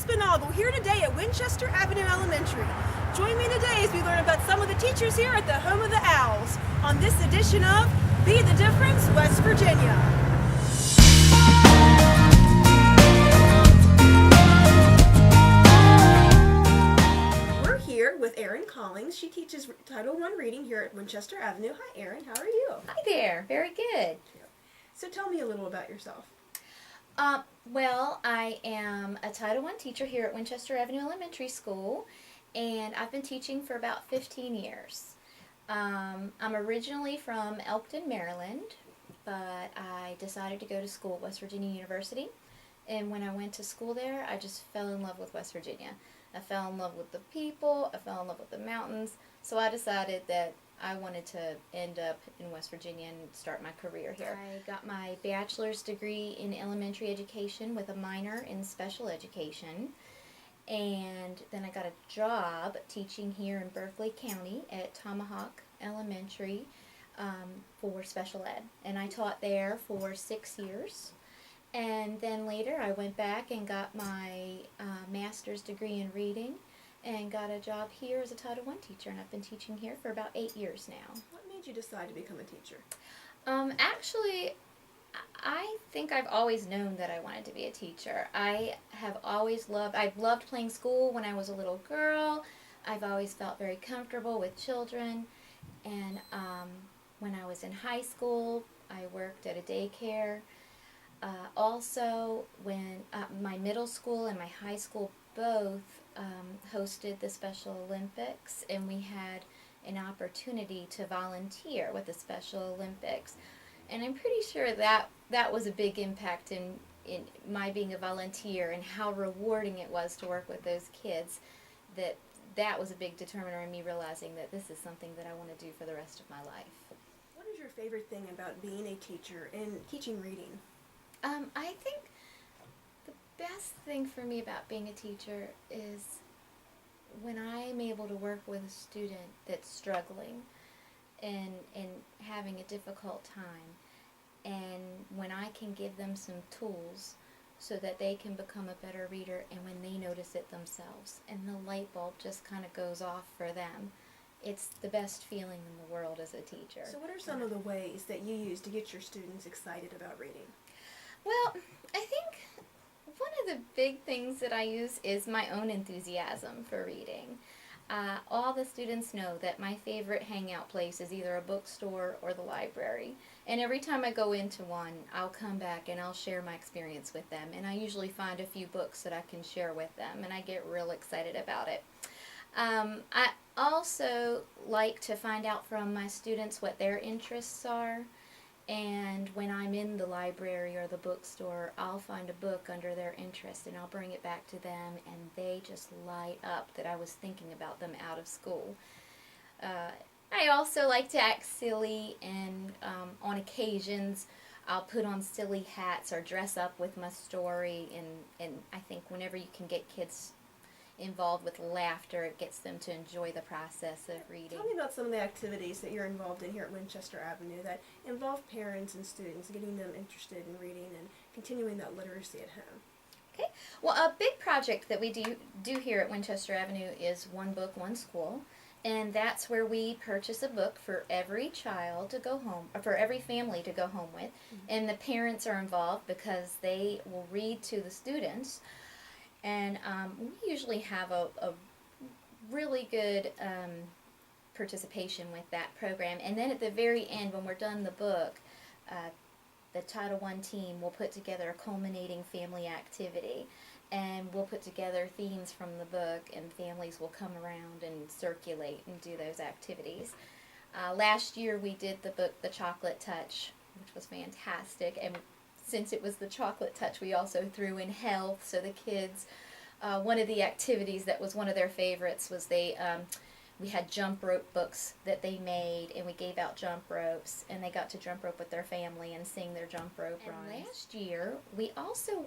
Spinagle here today at Winchester Avenue Elementary. Join me today as we learn about some of the teachers here at the home of the Owls on this edition of Be the Difference, West Virginia. We're here with Erin Collings. She teaches Title I reading here at Winchester Avenue. Hi Erin, how are you? Hi there, very good. So tell me a little about yourself. Well, I am a Title I teacher here at Winchester Avenue Elementary School, and I've been teaching for about 15 years. I'm originally from Elkton, Maryland, but I decided to go to school at West Virginia University, and when I went to school there, I just fell in love with West Virginia. I fell in love with the people, I fell in love with the mountains, so I decided that I wanted to end up in West Virginia and start my career here. I got my bachelor's degree in elementary education with a minor in special education, and then I got a job teaching here in Berkeley County at Tomahawk Elementary for special ed, and I taught there for 6 years. And then later I went back and got my master's degree in reading and got a job here as a Title I teacher, and I've been teaching here for about 8 years now. What made you decide to become a teacher? Actually, I think I've always known that I wanted to be a teacher. I've loved playing school when I was a little girl. I've always felt very comfortable with children, and when I was in high school, I worked at a daycare. Also, when my middle school and my high school both hosted the Special Olympics, and we had an opportunity to volunteer with the Special Olympics. And I'm pretty sure that was a big impact in my being a volunteer and how rewarding it was to work with those kids. That was a big determiner in me realizing that this is something that I want to do for the rest of my life. What is your favorite thing about being a teacher and teaching reading? I think the best thing for me about being a teacher is when I'm able to work with a student that's struggling and having a difficult time, and when I can give them some tools so that they can become a better reader, and when they notice it themselves and the light bulb just kind of goes off for them. It's the best feeling in the world as a teacher. So what are some of the ways that you use to get your students excited about reading? Well, I think one of the big things that I use is my own enthusiasm for reading. All the students know that my favorite hangout place is either a bookstore or the library. And every time I go into one, I'll come back and I'll share my experience with them. And I usually find a few books that I can share with them, and I get real excited about it. I also like to find out from my students what their interests are. And when I'm in the library or the bookstore, I'll find a book under their interest and I'll bring it back to them, and they just light up that I was thinking about them out of school. I also like to act silly, and on occasions I'll put on silly hats or dress up with my story, and I think whenever you can get kids involved with laughter, it gets them to enjoy the process of reading. Tell me about some of the activities that you're involved in here at Winchester Avenue that involve parents and students, getting them interested in reading and continuing that literacy at home. Okay. Well, a big project that we do here at Winchester Avenue is One Book, One School, and that's where we purchase a book for every child to go home, or for every family to go home with, and the parents are involved because they will read to the students. And we usually have a really good participation with that program. And then at the very end, when we're done the book, the Title I team will put together a culminating family activity. And we'll put together themes from the book, and families will come around and circulate and do those activities. Last year we did the book The Chocolate Touch, which was fantastic. And since it was the chocolate touch, we also threw in health, so the kids, one of the activities that was one of their favorites was we had jump rope books that they made, and we gave out jump ropes, and they got to jump rope with their family and sing their jump rope runs. And last year, we also,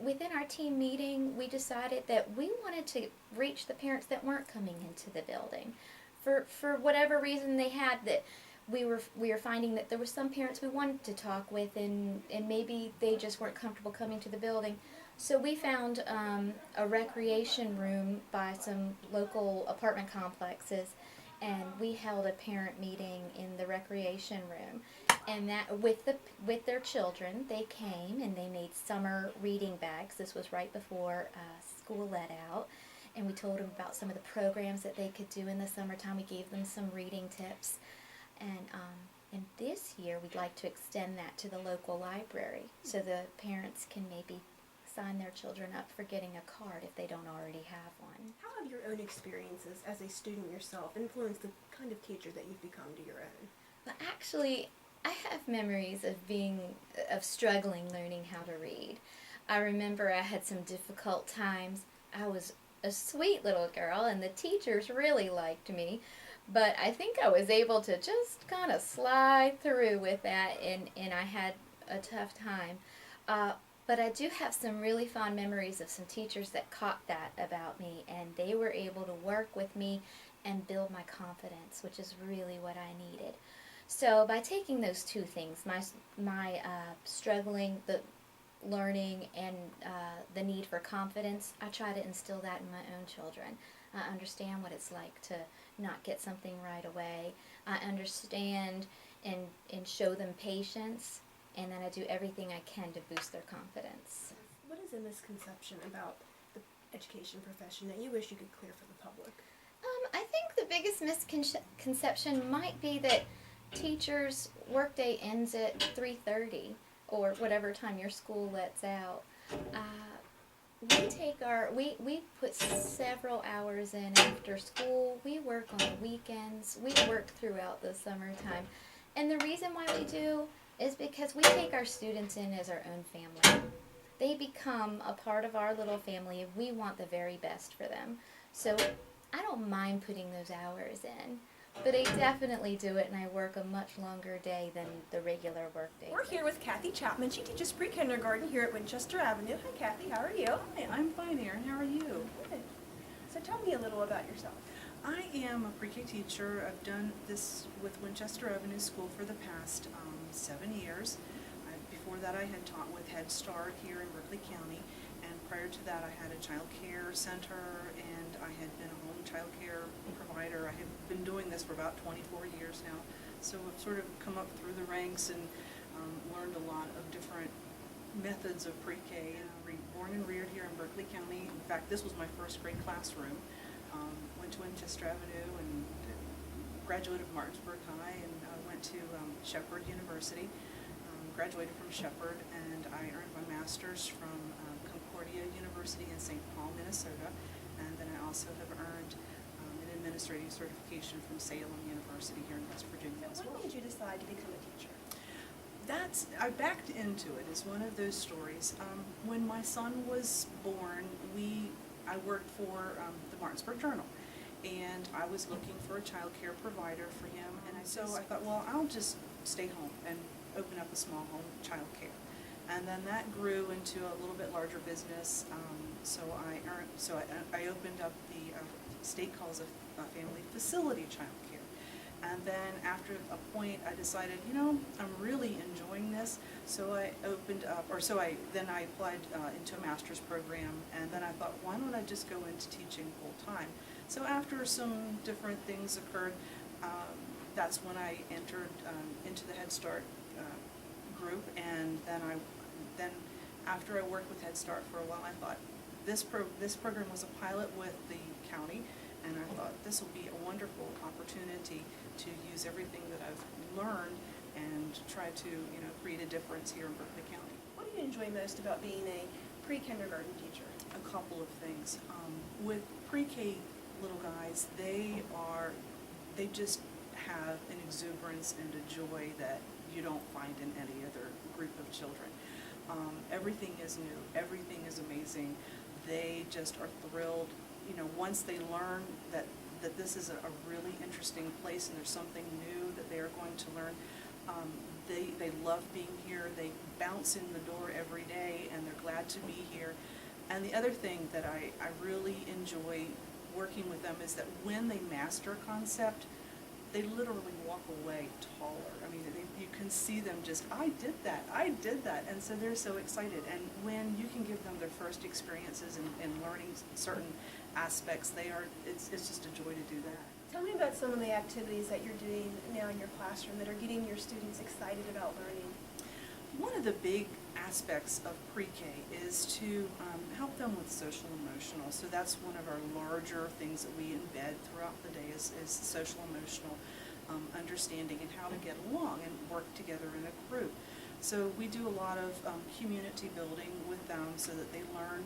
within our team meeting, we decided that we wanted to reach the parents that weren't coming into the building. For whatever reason they had, that we were finding that there were some parents we wanted to talk with, and maybe they just weren't comfortable coming to the building. So we found a recreation room by some local apartment complexes, and we held a parent meeting in the recreation room. And that with their children, they came and they made summer reading bags. This was right before school let out, and we told them about some of the programs that they could do in the summertime. We gave them some reading tips, and this year we'd like to extend that to the local library so the parents can maybe sign their children up for getting a card if they don't already have one. How have your own experiences as a student yourself influenced the kind of teacher that you've become to your own? Well, actually, I have memories of struggling learning how to read. I remember I had some difficult times. I was a sweet little girl and the teachers really liked me, but I think I was able to just kind of slide through with that, and I had a tough time. But I do have some really fond memories of some teachers that caught that about me, and they were able to work with me and build my confidence, which is really what I needed. So by taking those two things, my struggling, the learning, and the need for confidence, I try to instill that in my own children. I understand what it's like to not get something right away. I understand and show them patience, and then I do everything I can to boost their confidence. What is a misconception about the education profession that you wish you could clear for the public? I think the biggest misconception might be that teachers' workday ends at 3:30 or whatever time your school lets out. We put several hours in after school. We work on the weekends. We work throughout the summertime. And the reason why we do is because we take our students in as our own family. They become a part of our little family and we want the very best for them. So I don't mind putting those hours in, but I definitely do it and I work a much longer day than the regular work day. We're here with Kathy Chapman. She teaches pre-kindergarten here at Winchester Avenue. Hi Kathy, how are you? Hi, I'm fine, Erin. How are you? Good. So tell me a little about yourself. I am a pre-K teacher. I've done this with Winchester Avenue School for the past 7 years. Before that I had taught with Head Start here in Berkeley County, and prior to that I had a child care center and I had been a home child care provider. I have been doing this for about 24 years now, so I've sort of come up through the ranks and learned a lot of different methods of pre-K. Born and reared here in Berkeley County. In fact, this was my first grade classroom. Went to Winchester Avenue and graduated from Martinsburg High and went to Shepherd University. Graduated from Shepherd, and I earned my master's from Concordia University in St. Paul, Minnesota, and then I also have earned an administrative certification from Salem University here in West Virginia as well. What made you decide to become a teacher? I backed into it as one of those stories. When my son was born, I worked for the Martinsburg Journal, and I was looking for a child care provider for him, and so I thought, well, I'll just stay home and open up a small home child care. And then that grew into a little bit larger business, so I opened up the state calls a family facility child care. And then after a point I decided, I'm really enjoying this, so I then I applied into a master's program, and then I thought, why don't I just go into teaching full time? So after some different things occurred, that's when I entered into the Head Start group, and then after I worked with Head Start for a while, I thought this program was a pilot with the county, and I thought this will be a wonderful opportunity to use everything that I've learned and try to create a difference here in Berkeley County. What do you enjoy most about being a pre-kindergarten teacher? A couple of things. With pre-K little guys, they just have an exuberance and a joy that you don't find in any other group of children. Everything is new, everything is amazing. They just are thrilled, once they learn that this is a really interesting place and there's something new that they are going to learn. They love being here. They bounce in the door every day and they're glad to be here. And the other thing that I really enjoy working with them is that when they master a concept, they literally walk away taller. I mean, you can see them just, I did that, and so they're so excited. And when you can give them their first experiences in learning certain aspects, it's just a joy to do that. Tell me about some of the activities that you're doing now in your classroom that are getting your students excited about learning. One of the big aspects of pre-K is to help them with social emotional. So that's one of our larger things that we embed throughout the day is social emotional understanding and how to get along and work together in a group. So we do a lot of community building with them so that they learn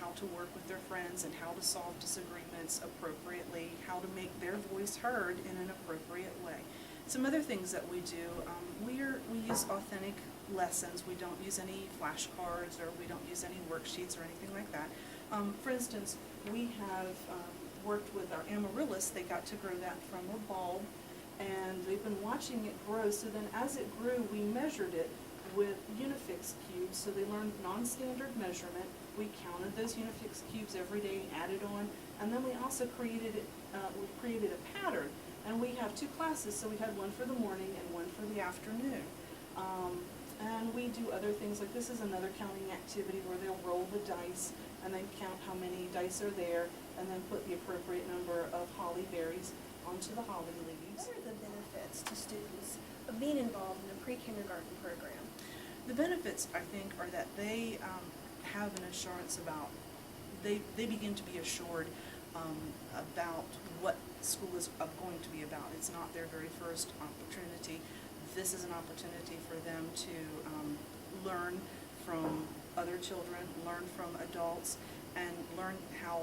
how to work with their friends and how to solve disagreements appropriately, how to make their voice heard in an appropriate way. Some other things that we do, we use authentic lessons. We don't use any flashcards or we don't use any worksheets or anything like that. For instance, we have worked with our amaryllis. They got to grow that from a bulb, and they've been watching it grow. So then as it grew, we measured it with Unifix cubes. So they learned non-standard measurement. We counted those Unifix cubes every day, added on, and then we also created a pattern. And we have two classes, so we had one for the morning and one for the afternoon. And we do other things, like this is another counting activity where they'll roll the dice and then count how many dice are there and then put the appropriate number of holly berries onto the holly leaves. What are the benefits to students of being involved in a pre-kindergarten program? The benefits, I think, are that they have an assurance about, they begin to be assured about what school is going to be about. It's not their very first opportunity. This is an opportunity for them to learn from other children, learn from adults, and learn how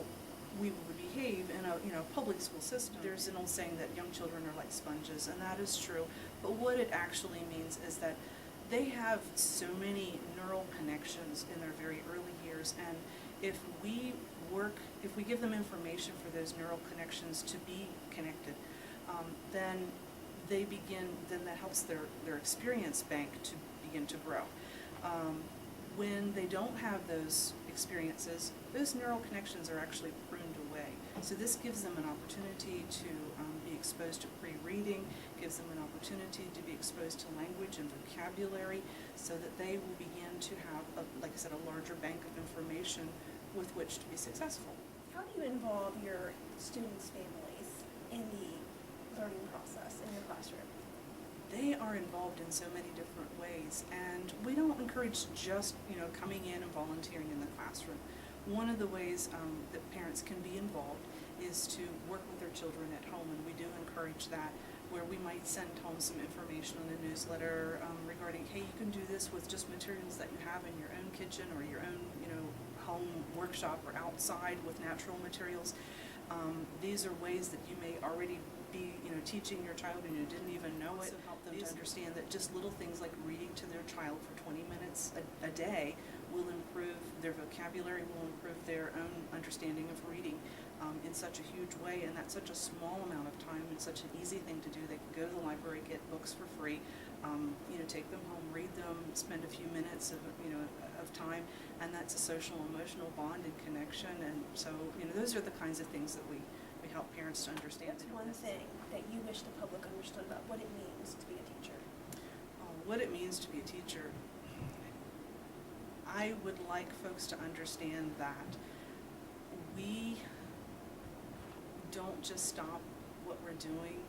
we would behave in a public school system. There's an old saying that young children are like sponges, and that is true. But what it actually means is that they have so many neural connections in their very early years, and if we give them information for those neural connections to be connected, then that helps their experience bank to begin to grow. When they don't have those experiences, those neural connections are actually pruned away. So this gives them an opportunity to be exposed to pre-reading, gives them an opportunity to be exposed to language and vocabulary, so that they will begin to have, like I said, a larger bank of information with which to be successful. How do you involve your students' families in the learning process in your classroom? They are involved in so many different ways, and we don't encourage just coming in and volunteering in the classroom. One of the ways that parents can be involved is to work with their children at home, and we do encourage that, where we might send home some information on the newsletter regarding, hey, you can do this with just materials that you have in your own kitchen or your own home workshop or outside with natural materials. These are ways that you may already be teaching your child and you didn't even know it. So help them to understand that just little things like reading to their child for 20 minutes a day will improve their vocabulary, will improve their own understanding of reading in such a huge way, and that's such a small amount of time and such an easy thing to do. They can go to the library, get books for free, take them home, read them, spend a few minutes of time, and that's a social emotional bond and connection. And so those are the kinds of things that we help parents to understand. What's one thing that you wish the public understood about what it means to be a teacher? What it means to be a teacher, I would like folks to understand that we don't just stop what we're doing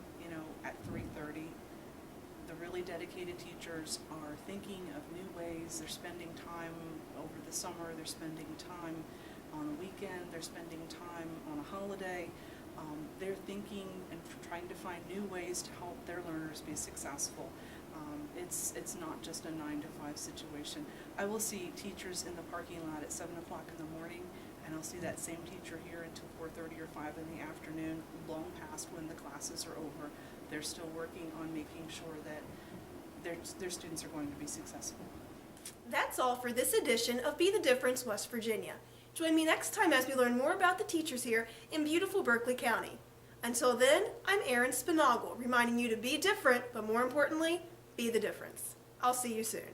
at 3:30. The really dedicated teachers are thinking of new ways. They're spending time over the summer, they're spending time on a weekend, they're spending time on a holiday. They're thinking and trying to find new ways to help their learners be successful. It's not just a 9-to-5 situation. I will see teachers in the parking lot at 7 o'clock in the morning, and I'll see that same teacher here until 4:30 or 5 in the afternoon, long past when the classes are over. They're still working on making sure that their students are going to be successful. That's all for this edition of Be the Difference, West Virginia. Join me next time as we learn more about the teachers here in beautiful Berkeley County. Until then, I'm Erin reminding you to be different, but more importantly, be the difference. I'll see you soon.